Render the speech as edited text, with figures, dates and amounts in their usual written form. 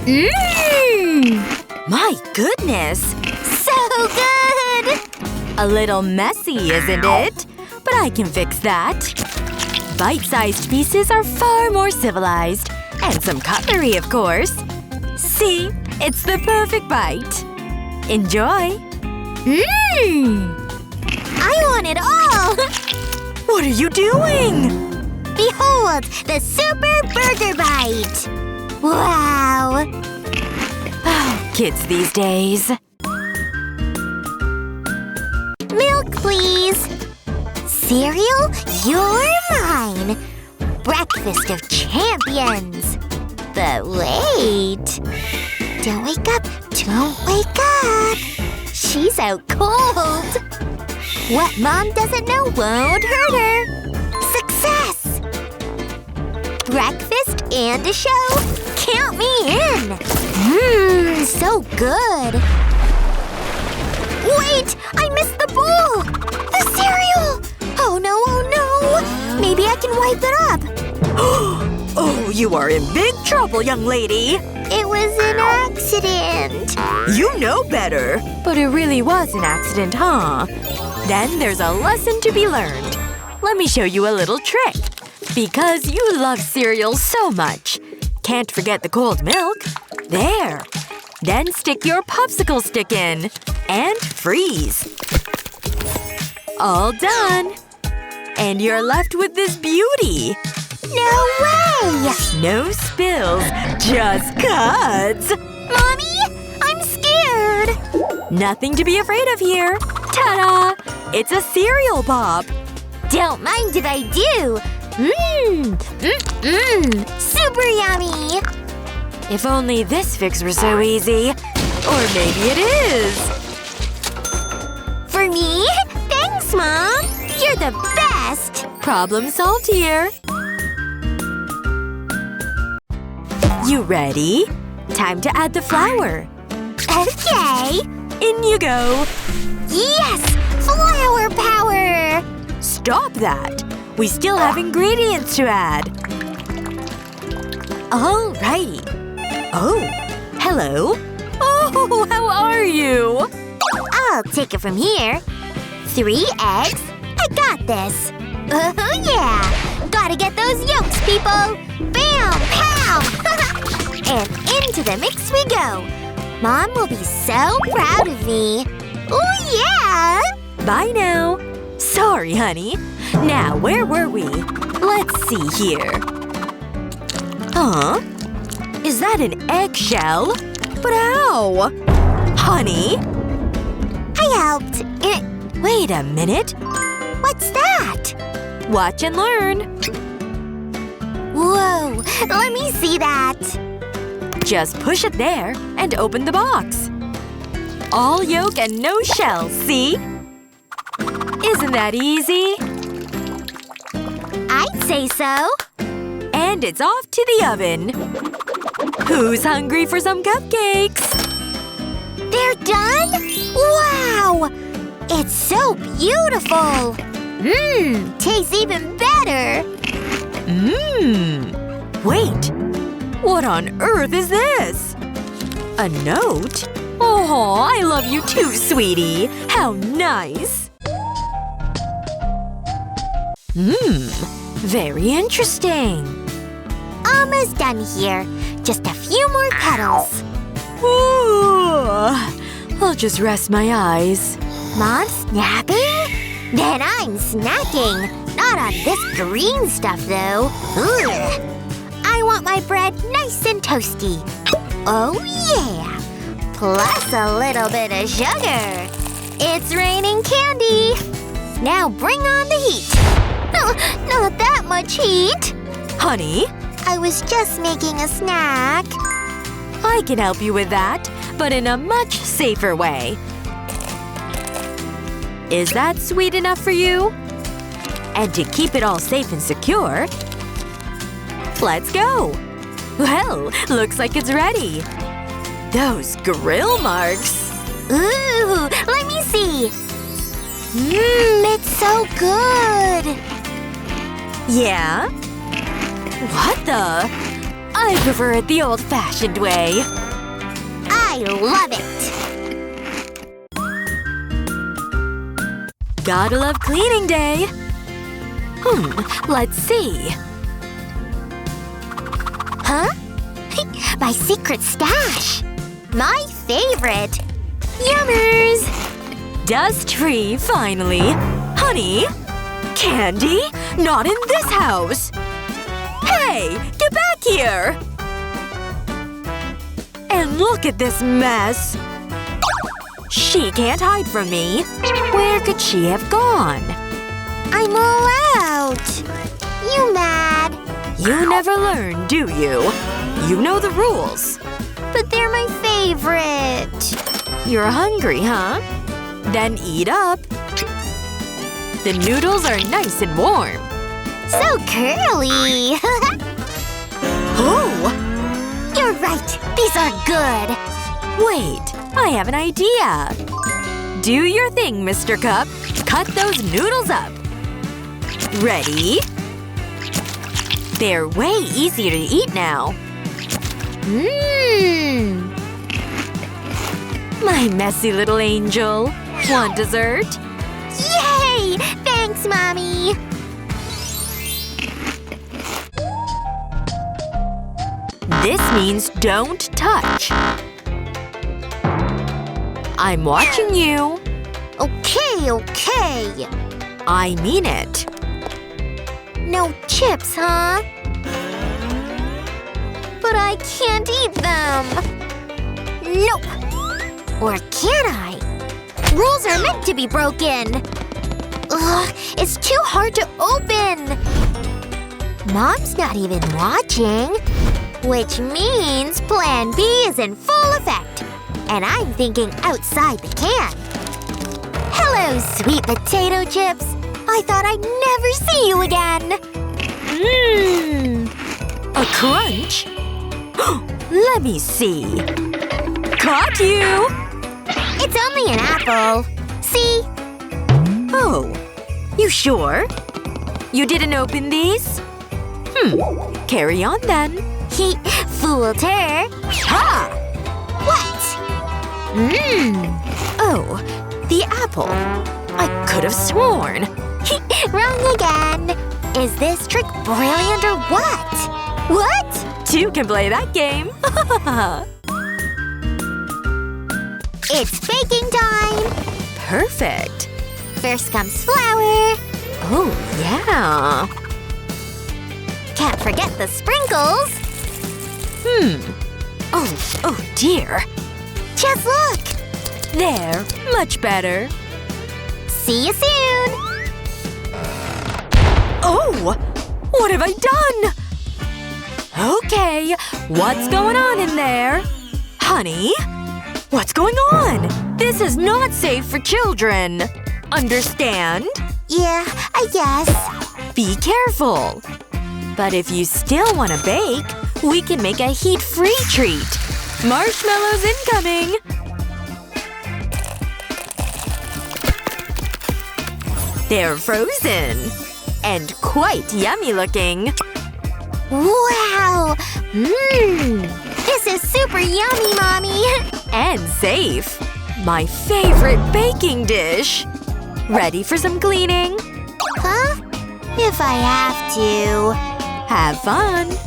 Mmm! My goodness! So good! A little messy, isn't it? But I can fix that. Bite-sized pieces are far more civilized. And some cutlery, of course. See? It's the perfect bite. Enjoy! Mmm! I want it all! What are you doing? Behold! The Super Burger Bite! Wow! Oh, kids these days. Milk, please. Cereal? You're mine. Breakfast of champions. But wait. Don't wake up. Don't wake up. She's out cold. What Mom doesn't know won't hurt her. Success! Breakfast and a show. Count me in. Mmm, so good. Wait! I missed the bowl! The cereal! Oh no, oh no! Maybe I can wipe it up. Oh, you are in big trouble, young lady. It was an accident. You know better. But it really was an accident, huh? Then there's a lesson to be learned. Let me show you a little trick. Because you love cereal so much. Can't forget the cold milk. There. Then stick your popsicle stick in. And freeze. All done. And you're left with this beauty. No way! No spills, just cuts. Mommy, I'm scared. Nothing to be afraid of here. Ta-da! It's a cereal pop. Don't mind if I do. Super yummy. If only this fix were so easy. Or maybe it is. For me? Thanks, Mom. You're the best. Problem solved here. You ready? Time to add the flour. Okay. In you go. Yes! Flour power! Stop that. We still have ingredients to add. Alrighty. Oh, hello. Oh, how are you? I'll take it from here. 3 eggs? I got this. Oh, yeah. Gotta get those yolks, people. Bam! Pow! And into the mix we go. Mom will be so proud of me. Oh, yeah! Bye now. Sorry, honey. Now, where were we? Let's see here. Huh? Is that an eggshell? But how? Honey? I helped. Wait a minute. What's that? Watch and learn. Whoa! Let me see that. Just push it there and open the box. All yolk and no shell, see? Isn't that easy? I'd say so. And it's off to the oven. Who's hungry for some cupcakes? They're done? Wow! It's so beautiful! Tastes even better! Wait! What on earth is this? A note? Oh, I love you too, sweetie! How nice! Very interesting. Almost done here. Just a few more petals. Ooh, I'll just rest my eyes. Mom's snapping? Then I'm snacking. Not on this green stuff, though. Ugh. I want my bread nice and toasty. Oh, yeah. Plus a little bit of sugar. It's raining candy. Now bring on the heat. Not that much heat. Honey? I was just making a snack. I can help you with that, but in a much safer way. Is that sweet enough for you? And to keep it all safe and secure, let's go! Well, looks like it's ready. Those grill marks! Ooh, let me see! It's so good! Yeah? What the? I prefer it the old-fashioned way. I love it! Gotta love cleaning day. Let's see. Huh? My secret stash! My favorite! Yummers! Dust-free, finally. Honey? Candy? Not in this house! Hey! Get back here! And look at this mess! She can't hide from me. Where could she have gone? I'm all out! You mad? You never learn, do you? You know the rules. But they're my favorite. You're hungry, huh? Then eat up. The noodles are nice and warm. So curly! Oh! You're right! These are good! Wait, I have an idea. Do your thing, Mr. Cup. Cut those noodles up. Ready? They're way easier to eat now. Mmm! My messy little angel. Want dessert? Yay! Thanks, Mommy! This means don't touch. I'm watching you. Okay, okay. I mean it. No chips, huh? But I can't eat them. Nope. Or can I? Rules are meant to be broken. Ugh, it's too hard to open. Mom's not even watching. Which means Plan B is in full effect. And I'm thinking outside the can. Hello, sweet potato chips. I thought I'd never see you again. Mmm. A crunch? Let me see. Caught you! It's only an apple. See? Oh. You sure? You didn't open these? Carry on then. He fooled her. Ha! What? Oh, the apple. I could have sworn. Wrong again. Is this trick brilliant or what? What? Two can play that game. It's baking time. Perfect. First comes flour. Oh, yeah. Can't forget the sprinkles. Oh dear. Just look. There. Much better. See you soon. Oh! What have I done? Okay, what's going on in there? Honey? What's going on? This is not safe for children. Understand? Yeah, I guess. Be careful. But if you still want to bake, we can make a heat-free treat. Marshmallows incoming! They're frozen. And quite yummy looking. Wow! This is super yummy, Mommy! And safe. My favorite baking dish. Ready for some cleaning? Huh? If I have to. Have fun.